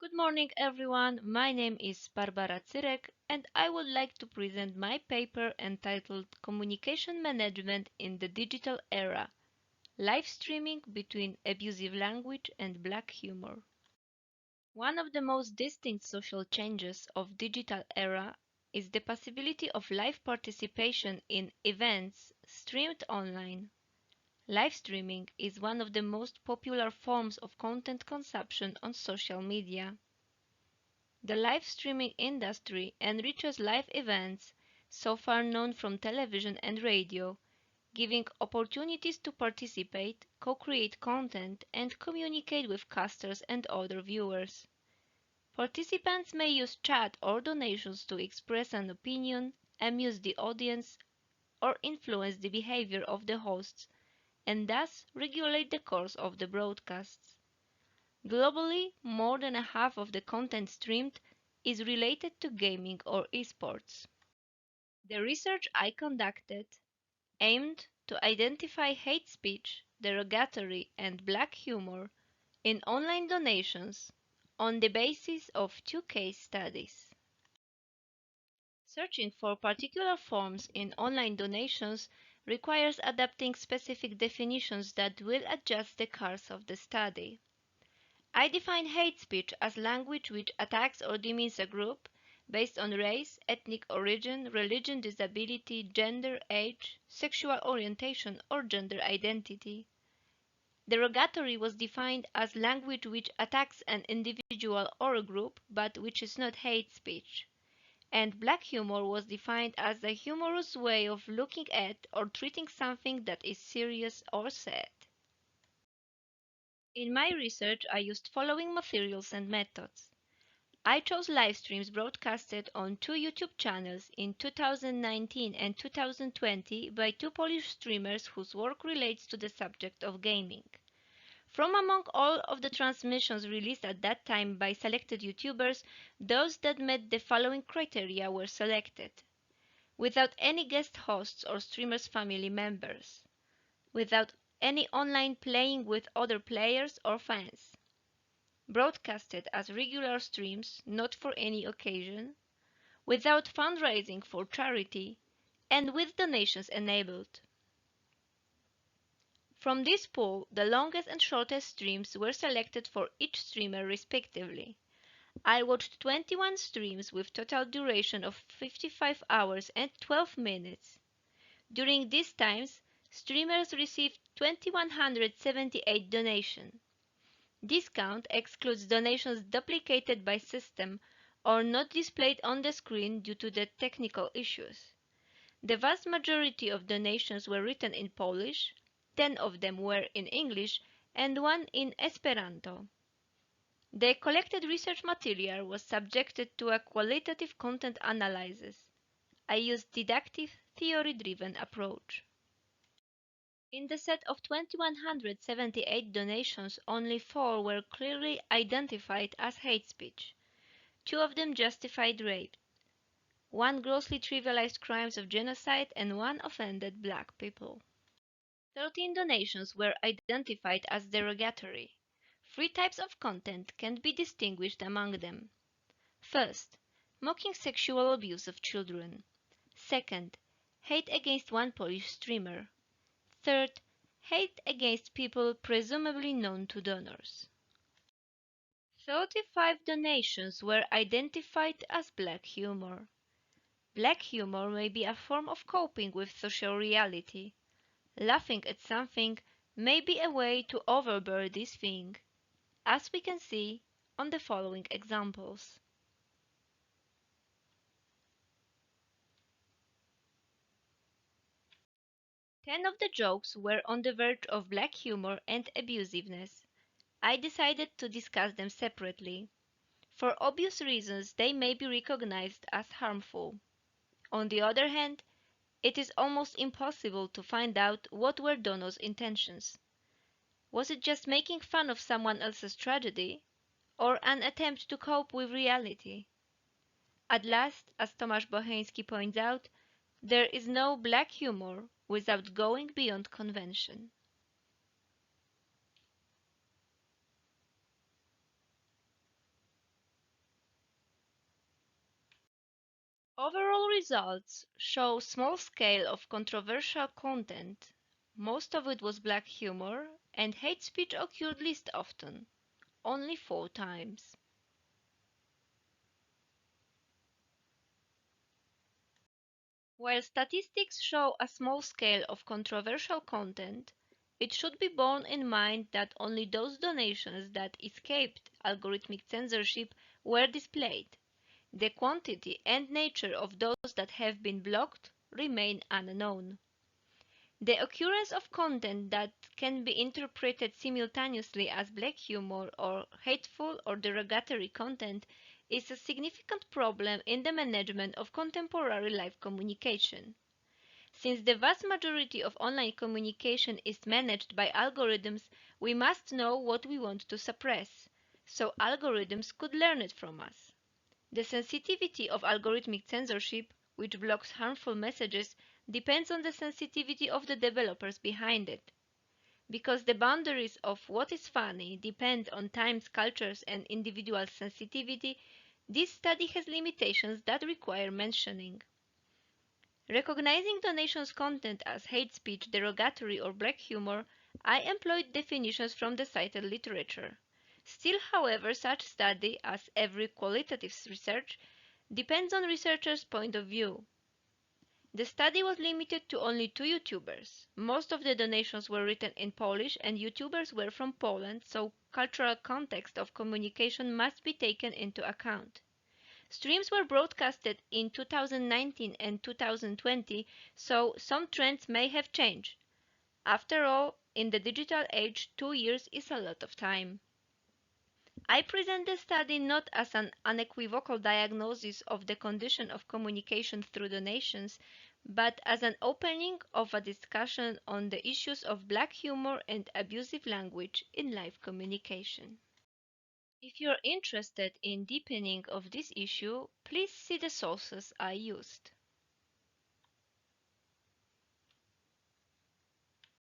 Good morning, everyone. My name is Barbara CYREK, and I would like to present my paper entitled Communication Management in the Digital Era: Live Streaming Between Abusive Language and Black Humor. One of the most distinct social changes of digital era is the possibility of live participation in events streamed online. Live streaming is one of the most popular forms of content consumption on social media. The live streaming industry enriches live events, so far known from television and radio, giving opportunities to participate, co-create content, and communicate with casters and other viewers. Participants may use chat or donations to express an opinion, amuse the audience, or influence the behavior of the hosts, and thus regulate the course of the broadcasts. Globally, more than a half of the content streamed is related to gaming or esports. The research I conducted aimed to identify hate speech, derogatory, and black humor in online donations on the basis of two case studies. Searching for particular forms in online donations requires adapting specific definitions that will adjust the course of the study. I define hate speech as language which attacks or demeans a group based on race, ethnic origin, religion, disability, gender, age, sexual orientation, or gender identity. Derogatory was defined as language which attacks an individual or a group, but which is not hate speech. And black humor was defined as a humorous way of looking at or treating something that is serious or sad. In my research, I used following materials and methods. I chose live streams broadcasted on two YouTube channels in 2019 and 2020 by two Polish streamers whose work relates to the subject of gaming. From among all of the transmissions released at that time by selected YouTubers, those that met the following criteria were selected: without any guest hosts or streamers' family members, without any online playing with other players or fans, broadcasted as regular streams, not for any occasion, without fundraising for charity, and with donations enabled. From this pool, the longest and shortest streams were selected for each streamer respectively. I watched 21 streams with total duration of 55 hours and 12 minutes. During these times, streamers received 2,178 donations. This count excludes donations duplicated by system or not displayed on the screen due to the technical issues. The vast majority of donations were written in Polish, 10 of them were in English, and 1 in Esperanto. The collected research material was subjected to a qualitative content analysis. I used deductive, theory-driven approach. In the set of 2,178 donations, only 4 were clearly identified as hate speech. 2 of them justified rape. 1 grossly trivialized crimes of genocide, and 1 offended black people. 13 donations were identified as derogatory. 3 types of content can be distinguished among them. First, mocking sexual abuse of children. Second, hate against one Polish streamer. Third, hate against people presumably known to donors. 35 donations were identified as black humor. Black humor may be a form of coping with social reality. Laughing at something may be a way to overbear this thing, as we can see on the following examples. Ten of the jokes were on the verge of black humor and abusiveness. I decided to discuss them separately. For obvious reasons, they may be recognized as harmful. On the other hand, it is almost impossible to find out what were donors' intentions. Was it just making fun of someone else's tragedy, or an attempt to cope with reality? At last, as Tomasz Bocheński points out, there is no black humor without going beyond convention. Overall results show small scale of controversial content. Most of it was black humor, and hate speech occurred least often, only 4 times. While statistics show a small scale of controversial content, it should be borne in mind that only those donations that escaped algorithmic censorship were displayed. The quantity and nature of those that have been blocked remain unknown. The occurrence of content that can be interpreted simultaneously as black humor or hateful or derogatory content is a significant problem in the management of contemporary live communication. Since the vast majority of online communication is managed by algorithms, we must know what we want to suppress, so algorithms could learn it from us. The sensitivity of algorithmic censorship, which blocks harmful messages, depends on the sensitivity of the developers behind it. Because the boundaries of what is funny depend on times, cultures, and individual sensitivity, this study has limitations that require mentioning. Recognizing donations content as hate speech, derogatory, or black humor, I employed definitions from the cited literature. Still, however, such study, as every qualitative research, depends on researchers' point of view. The study was limited to only 2 YouTubers. Most of the donations were written in Polish and YouTubers were from Poland, so cultural context of communication must be taken into account. Streams were broadcasted in 2019 and 2020, so some trends may have changed. After all, in the digital age, 2 years is a lot of time. I present the study not as an unequivocal diagnosis of the condition of communication through donations, but as an opening of a discussion on the issues of black humor and abusive language in live communication. If you're interested in deepening of this issue, please see the sources I used.